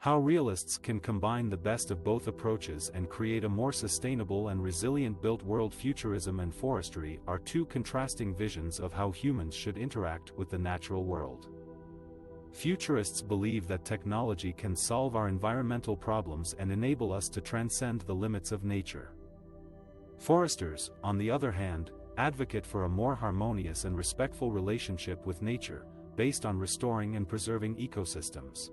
How realists can combine the best of both approaches and create a more sustainable and resilient built world. Futurism and forestry are two contrasting visions of how humans should interact with the natural world. Futurists believe that technology can solve our environmental problems and enable us to transcend the limits of nature. Foresters, on the other hand, advocate for a more harmonious and respectful relationship with nature, based on restoring and preserving ecosystems.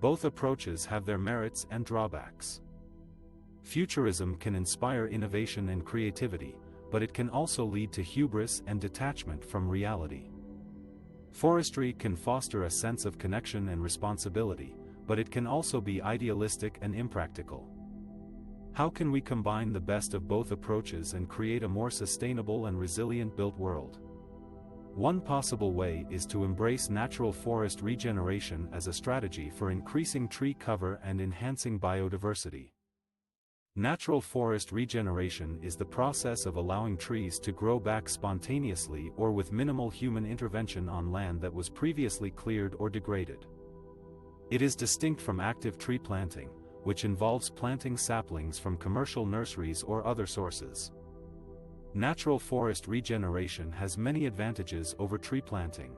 Both approaches have their merits and drawbacks. Futurism can inspire innovation and creativity, but it can also lead to hubris and detachment from reality. Forestry can foster a sense of connection and responsibility, but it can also be idealistic and impractical. How can we combine the best of both approaches and create a more sustainable and resilient built world? One possible way is to embrace natural forest regeneration as a strategy for increasing tree cover and enhancing biodiversity. Natural forest regeneration is the process of allowing trees to grow back spontaneously or with minimal human intervention on land that was previously cleared or degraded. It is distinct from active tree planting, which involves planting saplings from commercial nurseries or other sources. Natural forest regeneration has many advantages over tree planting.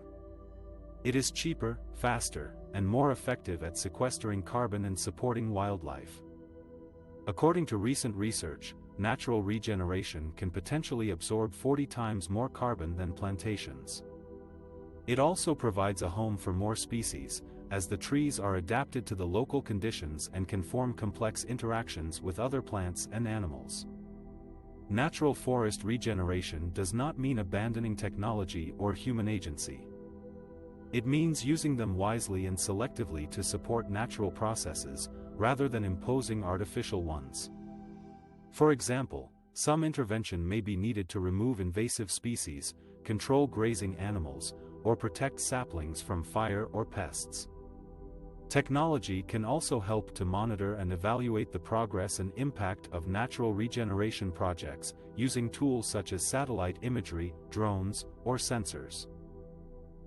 It is cheaper, faster, and more effective at sequestering carbon and supporting wildlife. According to recent research, natural regeneration can potentially absorb 40 times more carbon than plantations. It also provides a home for more species, as the trees are adapted to the local conditions and can form complex interactions with other plants and animals. Natural forest regeneration does not mean abandoning technology or human agency. It means using them wisely and selectively to support natural processes, rather than imposing artificial ones. For example, some intervention may be needed to remove invasive species, control grazing animals, or protect saplings from fire or pests. Technology can also help to monitor and evaluate the progress and impact of natural regeneration projects, using tools such as satellite imagery, drones, or sensors.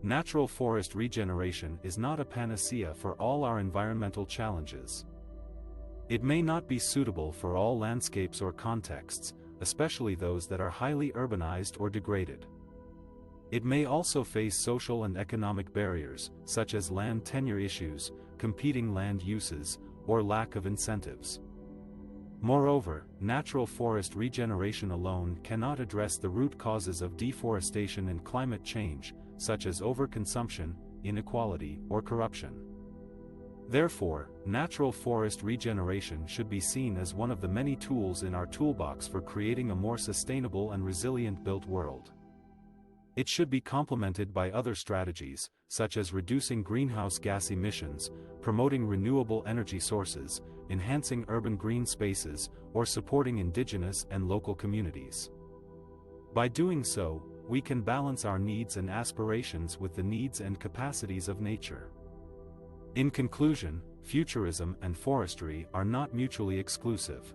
Natural forest regeneration is not a panacea for all our environmental challenges. It may not be suitable for all landscapes or contexts, especially those that are highly urbanized or degraded. It may also face social and economic barriers, such as land tenure issues, competing land uses, or lack of incentives. Moreover, natural forest regeneration alone cannot address the root causes of deforestation and climate change, such as overconsumption, inequality, or corruption. Therefore, natural forest regeneration should be seen as one of the many tools in our toolbox for creating a more sustainable and resilient built world. It should be complemented by other strategies, such as reducing greenhouse gas emissions, promoting renewable energy sources, enhancing urban green spaces, or supporting indigenous and local communities. By doing so, we can balance our needs and aspirations with the needs and capacities of nature. In conclusion, futurism and forestry are not mutually exclusive.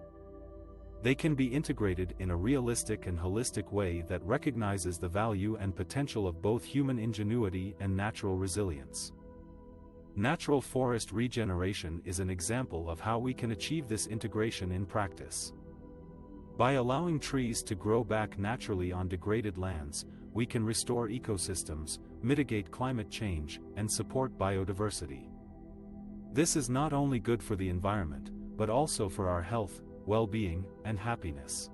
They can be integrated in a realistic and holistic way that recognizes the value and potential of both human ingenuity and natural resilience. Natural forest regeneration is an example of how we can achieve this integration in practice. By allowing trees to grow back naturally on degraded lands, we can restore ecosystems, mitigate climate change, and support biodiversity. This is not only good for the environment, but also for our health, well-being, and happiness.